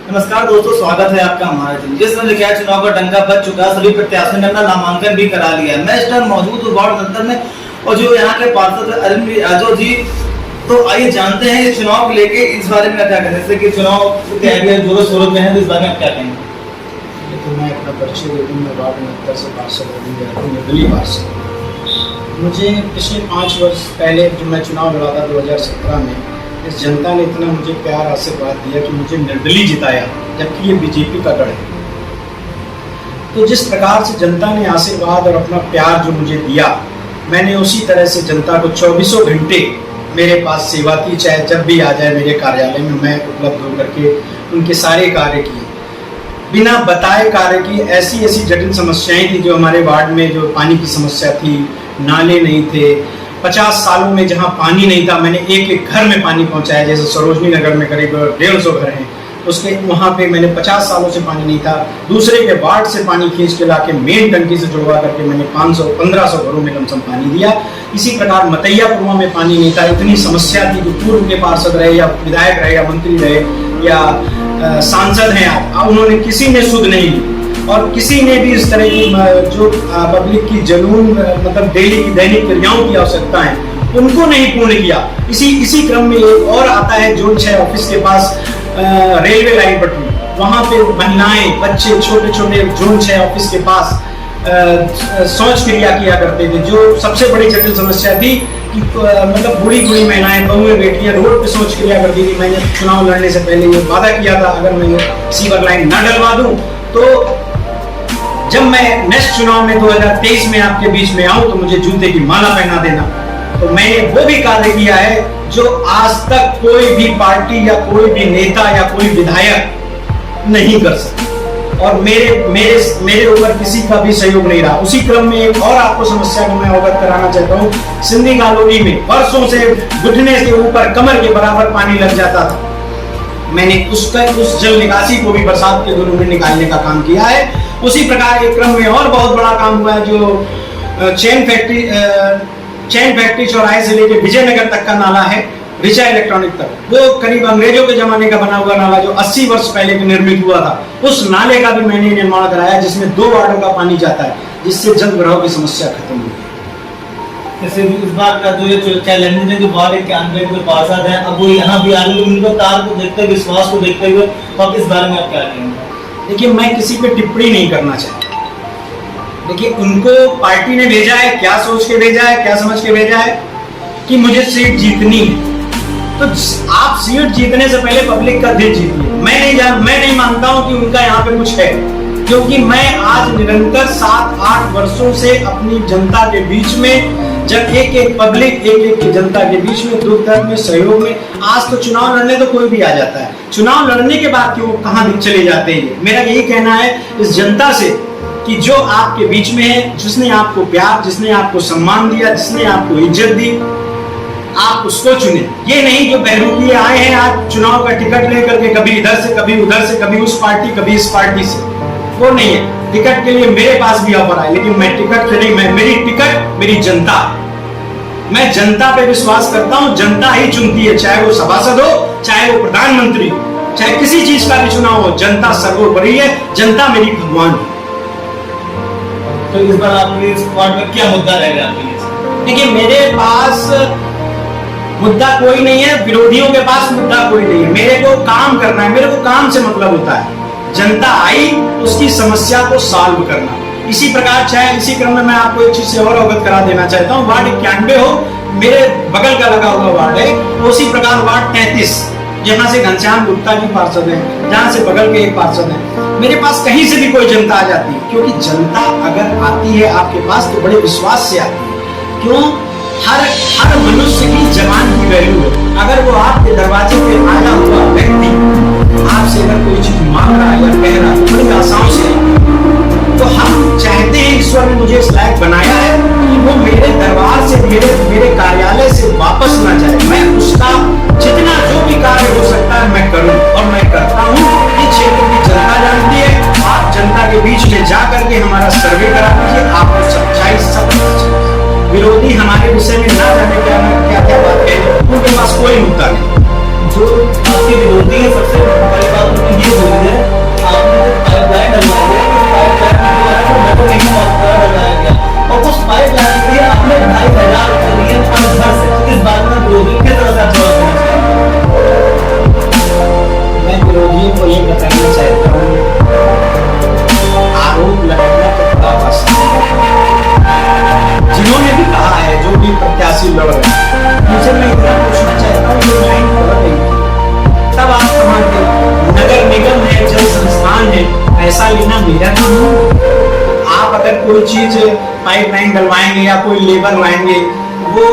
नमस्कार दोस्तों, स्वागत है आपका हमारे चैनल। जिस समय लिखा चुनाव का डंका बज चुका, सभी प्रत्याशियों ने अपना नामांकन भी करा लिया। मैं इस टाइम मौजूद हूँ वार्ड 69 में और जो यहाँ के पार्षद अरविंद यादव जी, तो आइए जानते हैं इस चुनाव को लेके इस बारे में क्या कहें। जैसे कि चुनाव तैयारियां जोरों शोरों में है, तो इस बारे में आप क्या कहेंगे? तो मैं अपना परिचय दे दूँ। मैं वार्ड 69 से पार्षद अरविंद निर्दलीय पार्षद। मुझे पिछले 5 वर्ष पहले जब मैं चुनाव लड़ा था 2017 में, इस जनता ने इतना मुझे प्यार आशीर्वाद दिया कि मुझे निर्दलीय जिताया, जबकि ये बीजेपी का गढ़ है। तो जिस प्रकार से जनता ने आशीर्वाद और अपना प्यार जो मुझे दिया, मैंने उसी तरह से जनता को 24 घंटे मेरे पास सेवा की। चाहे जब भी आ जाए मेरे कार्यालय में, मैं उपलब्ध होकर के उनके सारे कार्य किए, बिना बताए कार्य किए। ऐसी ऐसी जटिल समस्याएं थी जो हमारे वार्ड में, जो पानी की समस्या थी, नाले नहीं थे। 50 सालों में जहां पानी नहीं था, मैंने एक एक घर में पानी पहुंचाया। जैसे सरोजनी नगर में करीब 150 घर हैं, उसके वहां पे मैंने 50 सालों से पानी नहीं था, दूसरे के वार्ड से पानी खींच के लाके मेन टंकी से जुड़वा करके मैंने 500-1500 घरों में कम पानी दिया। इसी प्रकार मतैयापुरवा में पानी नहीं था। इतनी समस्या थी कि पूर्व के पार्षद रहे या विधायक रहे या मंत्री रहे या सांसद हैं आप, उन्होंने किसी ने सुध नहीं ली और किसी ने भी इस तरह की जो पब्लिक की जनून मतलब डेली की दैनिक क्रियाओं की आवश्यकता है, उनको नहीं पूर्ण किया। इसी क्रम में एक और आता है जोन 6 ऑफिस के पास रेलवे लाइन पटरी, वहां पे महिलाएं, बच्चे छोटे छोटे जोन 6 ऑफिस के पास शौच क्रिया किया करते थे। जो सबसे बड़ी जटिल समस्या थी कि मतलब बूढ़ी महिलाएं, बहुएं, बेटियां रोड पे शौच क्रिया करती थी। मैंने चुनाव लड़ने से पहले ये वादा किया था, अगर मैं सीवर लाइन न डलवा दूं तो जब मैं नेक्स्ट चुनाव में 2023 में आपके बीच में आऊं तो मुझे जूते की माला पहना देना। तो मैंने वो भी कार्य किया है जो आज तक कोई भी पार्टी या कोई भी नेता या कोई विधायक नहीं कर सकता और मेरे ऊपर किसी का भी सहयोग नहीं रहा। उसी क्रम में एक और आपको समस्या को मैं अवगत कराना चाहता हूँ। सिंधी कॉलोनी में वर्षों से घुटने के ऊपर कमर के बराबर पानी लग जाता था। मैंने उस जल निकासी को भी बरसात के दिनों में निकालने का काम किया है। उसी प्रकार एक क्रम में और बहुत बड़ा काम हुआ है, जो चैन फैक्ट्री चौराहे से लेकर विजयनगर तक का नाला है, रिचा इलेक्ट्रॉनिक तक, वो करीब अंग्रेजों के जमाने का बना हुआ नाला जो 80 वर्ष पहले निर्मित हुआ था, उस नाले का भी मैंने निर्माण कराया, जिसमें 2 वार्डों का पानी जाता है, जिससे जल भराव की समस्या खत्म हुई। जैसे इस बार का जो ये चैलेंज है, जो वार्ड 91 के पार्षद हैं, अब वो यहाँ भी आगे उनको तार को देखते हुए, विश्वास को देखते हुए, तो अब इस बारे में आप क्या कहेंगे? देखिए, मैं किसी पे टिप्पणी नहीं करना चाहता। देखिए, उनको पार्टी ने भेजा है, क्या सोच के भेजा है, क्या समझ के भेजा है कि मुझे सीट जीतनी है। तो आप सीट जीतने से पहले पब्लिक का दिल जीतिए। मैं नहीं मानता हूं कि उनका यहाँ पे कुछ है, क्योंकि मैं आज निरंतर 7-8 वर्षों से अपनी जनता के बीच में, जब एक पब्लिक एक जनता के बीच में, दुख दर्द में, सहयोग में। आज तो चुनाव लड़ने तो कोई भी आ जाता है, चुनाव लड़ने के बाद क्यों कहां चले जाते हैं। मेरा यही कहना है इस जनता से कि जो आपके बीच में है, जिसने आपको प्यार, जिसने आपको सम्मान दिया, जिसने आपको इज्जत दी, आप उसको चुने। ये नहीं जो बहरूपी आए हैं आज चुनाव का टिकट लेकर के, कभी इधर से कभी उधर से, कभी उस पार्टी कभी इस पार्टी से, वो नहीं है। टिकट के लिए मेरे पास भी ऑफर आए, लेकिन मैं टिकट के नहीं, मेरी टिकट मेरी जनता। मैं जनता पे विश्वास करता हूं, जनता ही चुनती है, चाहे वो सभासद हो, चाहे वो प्रधानमंत्री, चाहे किसी चीज का भी चुनाव हो, जनता सर्वोपरि है, जनता मेरी भगवान है। तो इस बार आपके इस वार्ड में क्या मुद्दा रहेगा आपके लिए? देखिए, मेरे पास मुद्दा कोई नहीं है, विरोधियों के पास मुद्दा कोई नहीं है। मेरे को काम करना है, मेरे को काम से मतलब होता है। जनता आई, उसकी समस्या को सॉल्व करना। इसी प्रकार चाहे इसी क्रम में मैं आपको एक चीज से और अवगत करा देना चाहता हूँ। वार्ड 91 हो, मेरे बगल का लगा हुआ वार्ड है, उसी प्रकार वार्ड 33, जहाँ से घनश्याम गुप्ता जी पार्षद हैं, जहाँ से बगल के एक पार्षद हैं। मेरे पास कहीं से भी कोई जनता आ जाती है, क्योंकि जनता अगर आती है आपके पास तो बड़े विश्वास से आती है। क्यों? हर मनुष्य की जबान की वैल्यू है। अगर वो आपके दरवाजे पे आया हुआ व्यक्ति आपसे अगर कोई चीज मांग रहा है या कह रहा है बड़ी आसानी से, तो हम चाहते हैं, ईश्वर ने मुझे इस लायक बनाया है कि वो मेरे दरबार से, मेरे कार्यालय से वापस ना जाए। मैं उसका जितना जो भी कार्य हो सकता है मैं करूं, और मैं करता हूं। ये क्षेत्र की जनता जानती है। आप जनता के बीच में जा करके हमारा सर्वे करा दीजिए, आपको सच्चाई सब पता चलेगी। विरोधी हमारे विषय में ना जाने क्या क्या बात है, उनके पास कोई मुद्दा नहीं। जो आपके विरोधी है, सबसे बड़ी बात उनकी ये कोई चीज पाइपलाइन डलवाएंगे या कोई लेबर लाएंगे, वो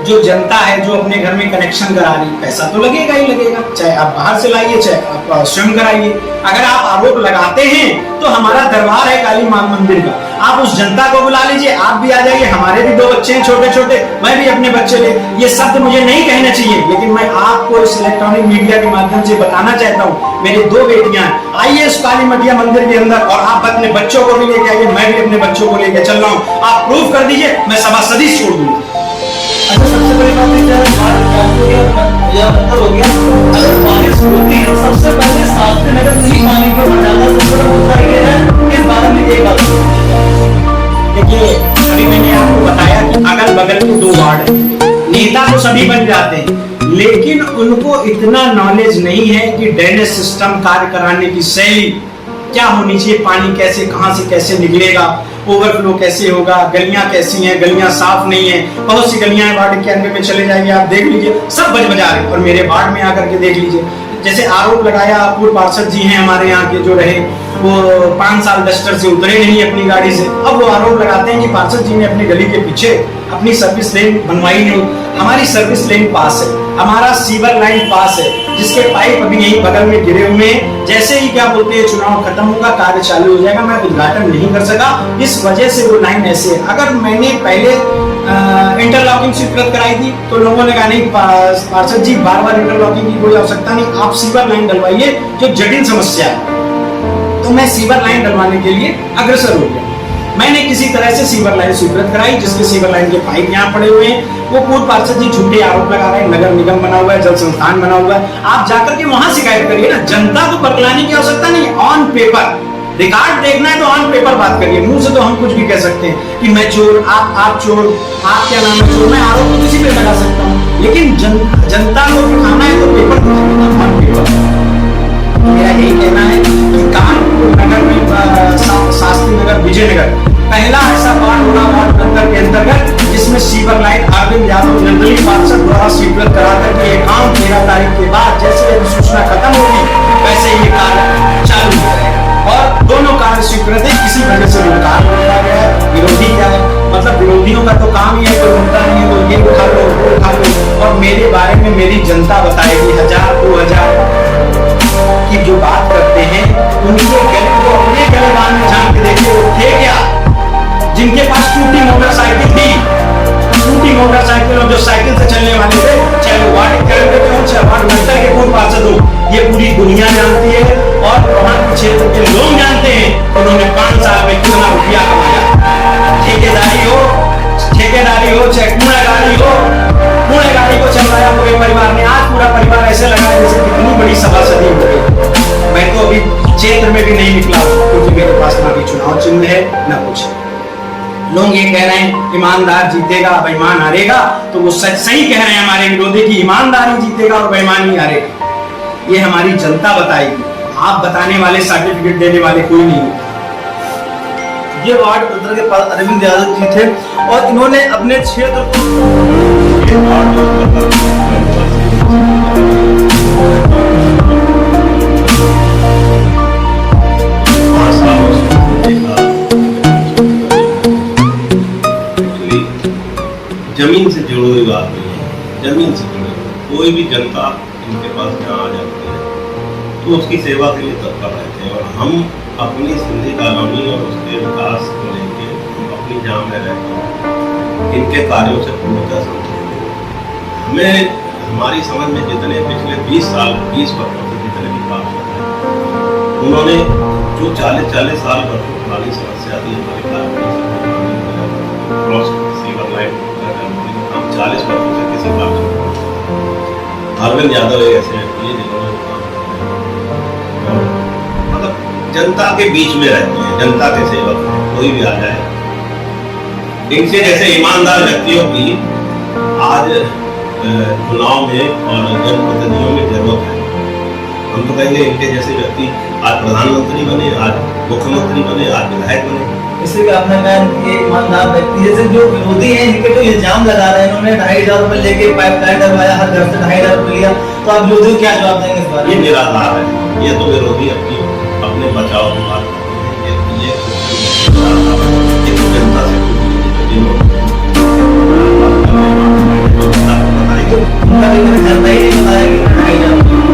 जो जनता है जो अपने घर में कनेक्शन करा रही, पैसा तो लगेगा ही लगेगा, चाहे आप बाहर से लाइए चाहे आप स्वयं कराइए। अगर आप आरोप लगाते हैं तो हमारा दरबार है काली मां मंदिर का, आप उस जनता को बुला लीजिए, आप भी आ जाइए। हमारे भी 2 बच्चे हैं छोटे छोटे, मैं भी अपने बच्चे ले, ये शब्द मुझे नहीं कहना चाहिए, लेकिन मैं आपको इस इलेक्ट्रॉनिक मीडिया के माध्यम से बताना चाहता हूँ, मेरी 2 बेटियां हैं, आइए इस काली मटिया मंदिर के अंदर और आप अपने बच्चों को भी लेके आइए, मैं भी अपने बच्चों को लेकर चल रहा हूँ, आप प्रूफ कर दीजिए, मैं सभासदी छोड़ दूंगा। अच्छा, सबसे बड़ी बात है जब बात हो गया या अंतर हो गया, अगर बारिश होती है सबसे पहले शास्त्री नगर से ही पानी को हटाना सबसे बड़ा मुद्दा ये है। इस बारे में एक बात देखिए, अभी मैंने आपको बताया कि अगल बगल के 2 वार्ड हैं, नेता तो सभी बन जाते हैं, लेकिन उनको इतना नॉलेज नहीं है कि ड्रेनेज सिस्टम कार्य कराने की शैली क्या होनी चाहिए, पानी कैसे कहां से कैसे निकलेगा, ओवरफ्लो कैसे होगा, गलियां कैसी हैं, गलियां साफ नहीं है, बहुत सी गलियां वार्ड के अंदर में चले जाएंगे आप देख लीजिए सब बज बजा रहे, और मेरे वार्ड में आकर के देख लीजिए, जैसे आरोप लगाया पूर्व पार्षद जी हैं हमारे यहाँ के जो रहे, वो 5 साल डस्टर से उतरे नहीं अपनी गाड़ी से, अब वो आरोप लगाते हैं कि पार्षद जी ने अपने गली के पीछे अपनी सर्विस लेन बनवाई नहीं। हमारी सर्विस लेन पास है, हमारा सीवर लाइन पास है, जिसके पाइप अभी यहीं बगल में गिरे हुए हैं, जैसे ही क्या बोलते हैं चुनाव खत्म होगा कार्य चालू हो जाएगा, मैं उद्घाटन नहीं कर सका, इस वजह से वो लाइन ऐसे है। अगर मैंने पहले इंटरलॉकिंग स्वीकृत कराई थी तो लोगों ने कहा नहीं पार्षद जी बार बार इंटरलॉकिंग की कोई आवश्यकता नहीं, आप सीवर लाइन डलवाइए जो जटिल समस्या है, तो मैं सीवर लाइन डलवाने के लिए अग्रसर हो गया। मैंने किसी तरह से सीवर लाइन स्वीकृत कराई, जिसके सीवर लाइन के पाइप यहाँ पड़े हुए हैं, वो पूर्व पार्षद जी झूठे आरोप लगा रहे हैं, नगर निगम बना हुआ है, जल संस्थान बना हुआ है, आप जाकर के वहां शिकायत करिए ना, जनता को बरगलाने की आवश्यकता नहीं, ऑन पेपर रिकॉर्ड देखना है तो ऑन पेपर बात करिए, मुंह से तो हम कुछ भी कह सकते हैं कि मैं चोर, आप चोर, आप क्या नाम है चोर, मैं आरोप तो किसी पे लगा सकता हूँ, लेकिन जनता को दिखाना है तो पेपर दिखाना, ऑन पेपर। मेरा यही कहना है कि कानपुर नगर में शास्त्री नगर विजयनगर पहला ऐसा वार्ड होगा वार्ड नंबर के अंतर्गत जिसमें सीवर लाइन अरविंद यादव निर्दलीय पार्षद द्वारा स्वीकृत करा करके काम 13 तारीख के बाद जैसे अधिसूचना खत्म होगी वैसे ये कार्य चालू हो जाएगा, और दोनों कार्य स्वीकृत है, किसी वजह से विरोध किया गया है। विरोधी क्या है, मतलब विरोधियों का तो काम ही है, कोई मुद्दा नहीं है तो ये उठा लो वो उठा लो, और मेरे बारे में मेरी जनता बताएगी 1000-2000 की जो बात करते हैं उनके गले को अपने गलेबान में झांक के देखिए वो थे क्या, जिनके पास टूटी मोटरसाइकिल थी, टूटी मोटरसाइकिल और जो साइकिल से चलने वाले थे, चाहे वो वार्ड कैंडिडेट हो चाहे वार्ड मंडल के पूर्व पार्षद हो, ये पूरी दुनिया जानती है और वहां के क्षेत्र के लोग जानते हैं उन्होंने 5 साल में कितना रुपया कमाया। ठेकेदारी हो चाहे कूड़ेदारी को चलाया पूरे परिवार ने, आज पूरा परिवार ऐसे लगा जैसे कितनी बड़ी सभासदी हो गई। मैं तो अभी क्षेत्र में भी नहीं निकला क्योंकि मेरे पास ना भी चुनाव चिन्ह है ना कुछ। लोग ये कह रहे हैं ईमानदार जीतेगा बेईमान हारेगा, तो वो सही कह रहे हैं हमारे विरोधी की ईमानदारी जीतेगा और बेईमानी हारेगा, ये हमारी जनता बताएगी, आप बताने वाले सर्टिफिकेट देने वाले कोई नहीं है। ये वार्ड नंबर के पास अरविंद यादव जी थे और इन्होंने अपने क्षेत्र जमीन से जुड़ी हुई बात नहीं है, जमीन से जुड़ी कोई भी जनता इनके पास जहाँ आ जाती है तो उसकी सेवा के लिए तत्पर रहते हैं, और हम अपनी सिंधी कॉलोनी और उसके विकास को लेकर अपनी जान में रहते हैं, इनके कार्यों से पूर्णतः संतुष्ट हैं। हमें हमारी समझ में जितने पिछले 20 वर्षों से जितने भी पार्षद हैं उन्होंने जो 40 साल वर्षों पुरानी समस्या थी हमारे हम 40 वर्षों से किसी पार्षद अरविंद यादव एक ऐसे व्यक्ति है जिन्होंने मतलब जनता के बीच में रहते हैं, जनता के सेवक हैं, कोई भी आ जाए इनसे जैसे ईमानदार व्यक्तियों की आज चुनाव में और जनप्रतिनिधियों में जरूरत है। हम तो कहेंगे इनके जैसे व्यक्ति आज प्रधानमंत्री बने, आज मुख्यमंत्री बने, आज विधायक बने। इसलिए आपने कहा ये ईमानदार व्यक्ति, जैसे जो विरोधी हैं इनके जो इल्जाम लगा रहे हैं, इन्होंने 2500 रुपए लेके पाइपलाइन डलवाया, हर घर से 2500 रुपए लिया, तो आप विरोधी क्या जवाब देंगे इस बारे में? ये निराधार है, ये तो विरोधी अपने बचाव की बात करते हैं, ये उनका भी मैंने जनता ही नहीं बताया कि नहीं जाऊंगी।